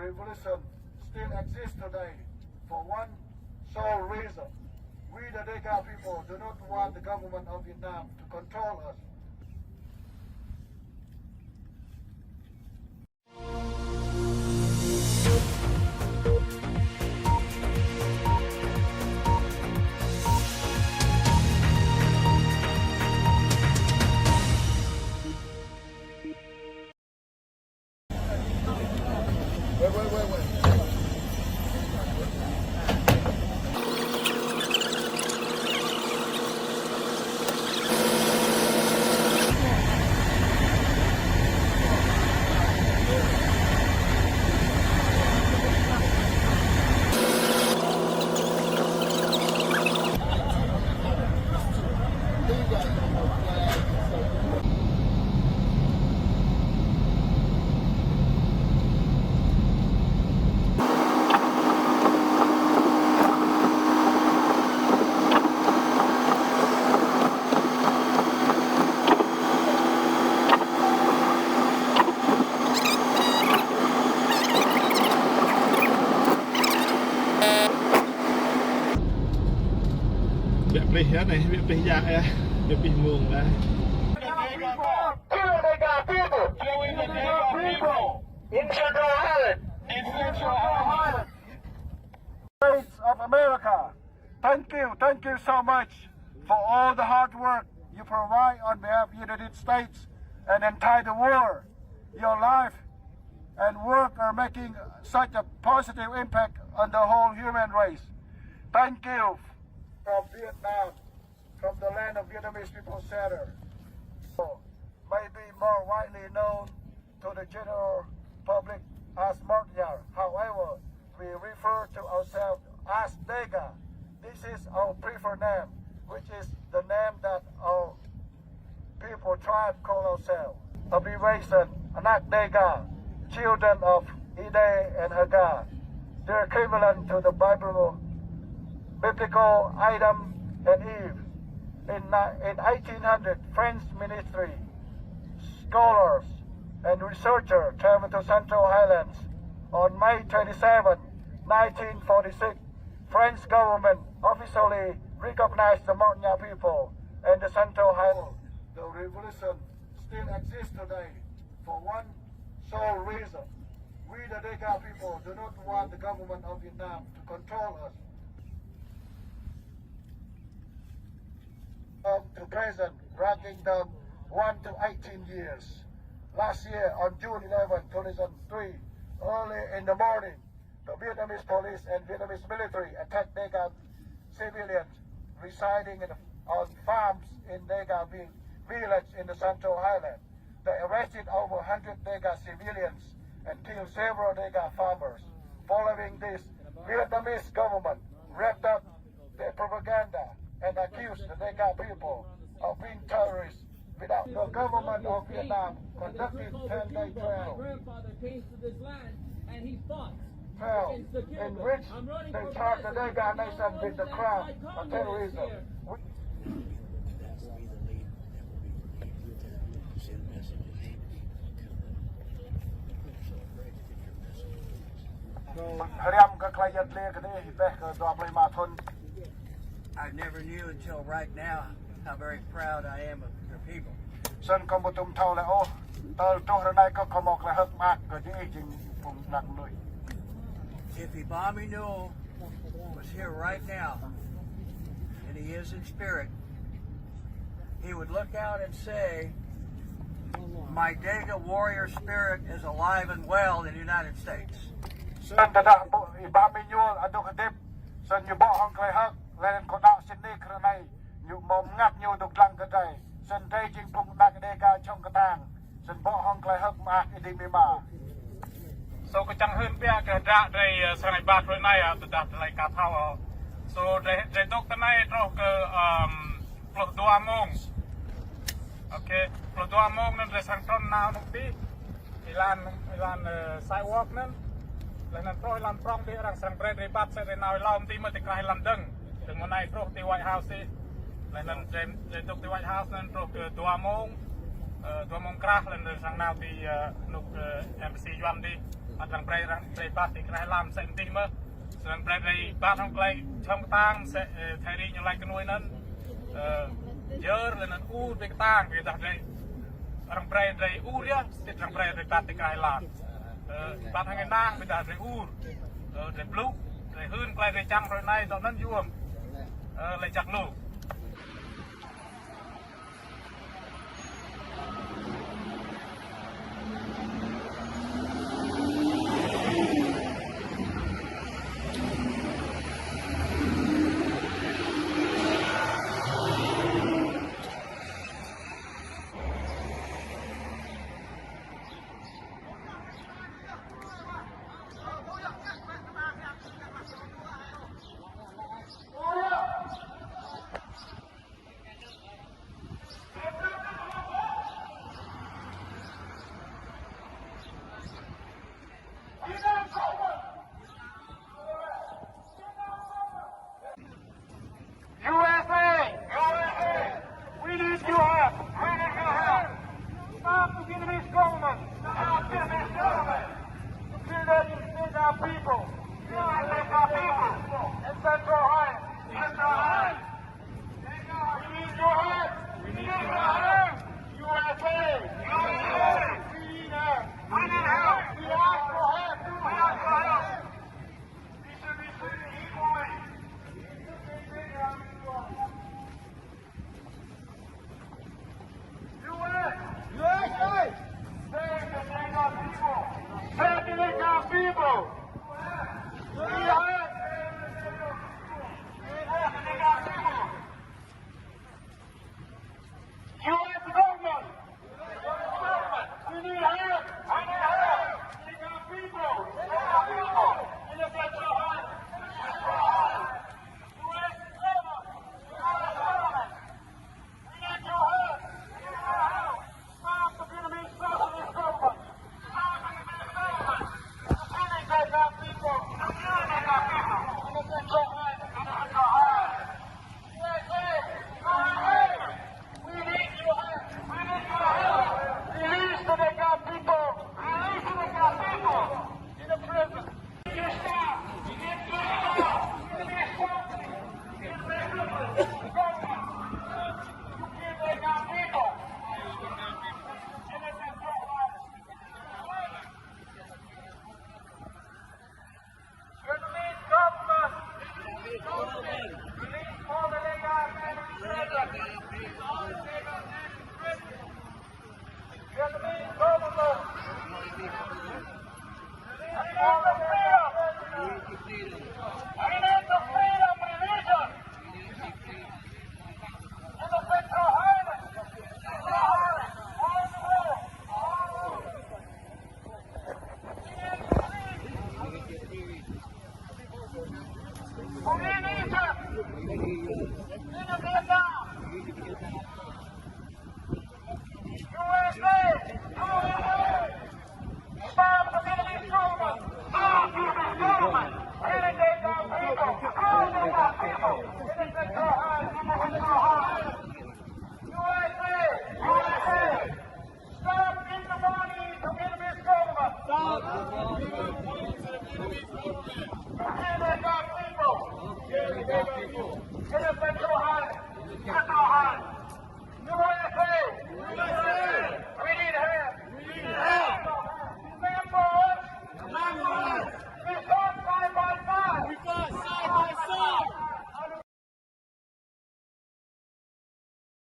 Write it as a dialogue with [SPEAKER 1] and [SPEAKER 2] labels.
[SPEAKER 1] revolution still exists today for one sole reason. We, the DEGA people, do not want the government of Vietnam to control us. Wait.
[SPEAKER 2] Việc này hết này, việc này dạ ya, việc bị nguồn ra.
[SPEAKER 1] States of America, thank you so much for all the hard work you provide on behalf of the United States and entire world. Your life and work are making such a positive impact on the whole human race. Thank you from Vietnam, from the land of Vietnamese People Center. Maybe more widely known to the general public as montagnard. However, we refer to ourselves as DEGA. This is our preferred name, which is the name that our people tribe call ourselves. Abbreviation, Anak DEGA, children of Ide and Hagar. They're equivalent to the biblical Adam and Eve. In 1800, French ministry, scholars, and researchers traveled to Central Highlands. On May 27, 1946, French government officially recognized the montagnard people and the Central Highlands. The revolution still exists today for one sole reason. We, the DEGA people, do not want the government of Vietnam to control us. Up to present, ranking them 1 to 18 years. Last year, on June 11, 2003, early in the morning, the Vietnamese police and Vietnamese military attacked DEGA civilians residing on farms in DEGA village in the Central Highlands. They arrested over 100 DEGA civilians and killed several DEGA farmers. Following this, Vietnamese government wrapped up their propaganda and accused the DEGA people of being terrorists. Without the government of Vietnam conducted 10-day trial.
[SPEAKER 3] My grandfather came to this land and he fought.
[SPEAKER 1] In which they charged the DEGA nation with the crime of terrorism.
[SPEAKER 4] I never knew until right now how very proud I am of your people. If Ibami Newell was here right now, and he is in spirit, he would look out and say, my DEGA warrior spirit is alive and well in the United States.
[SPEAKER 2] So cái chẳng hơn bia cái ra đây sang ngày ba rồi này à, đặt lại cả thao. So đây đốc cái này rồi cái plus 2 mong. Okay, plus 2 mong nên sang tròn nào nung tí. Ilan sidewalk nên. Nên rồi làm prong đi rằng sang bread ribat sẽ nào làm tí mà thì cái làm đằng. Từ hôm nay rồi thì White House đi. Nên đây đốc thì White House nên rồi cái 2 mong. 2 mong krah nên sang nào thì nục embassy Yuan đi. អត់រងប្រៃបាត់ទីក្រៃឡាមសេនទីមើលរងប្រៃបាត់ក្នុងក្លែងឆំតាងថៃរីញឡៃក្នួយនឹងយើលនឹងអ៊ូទៅតាងគេថារងប្រៃអ៊ូរៀស្ទរងប្រៃបាត់ទីក្រៃឡាមបាត់ថ្ងៃណាងគេថាអ៊ូតែប្លុកតែហ៊ឿនក្លែងចាំរណៃដល់នឹងយួមលេចាក់លោក
[SPEAKER 1] People.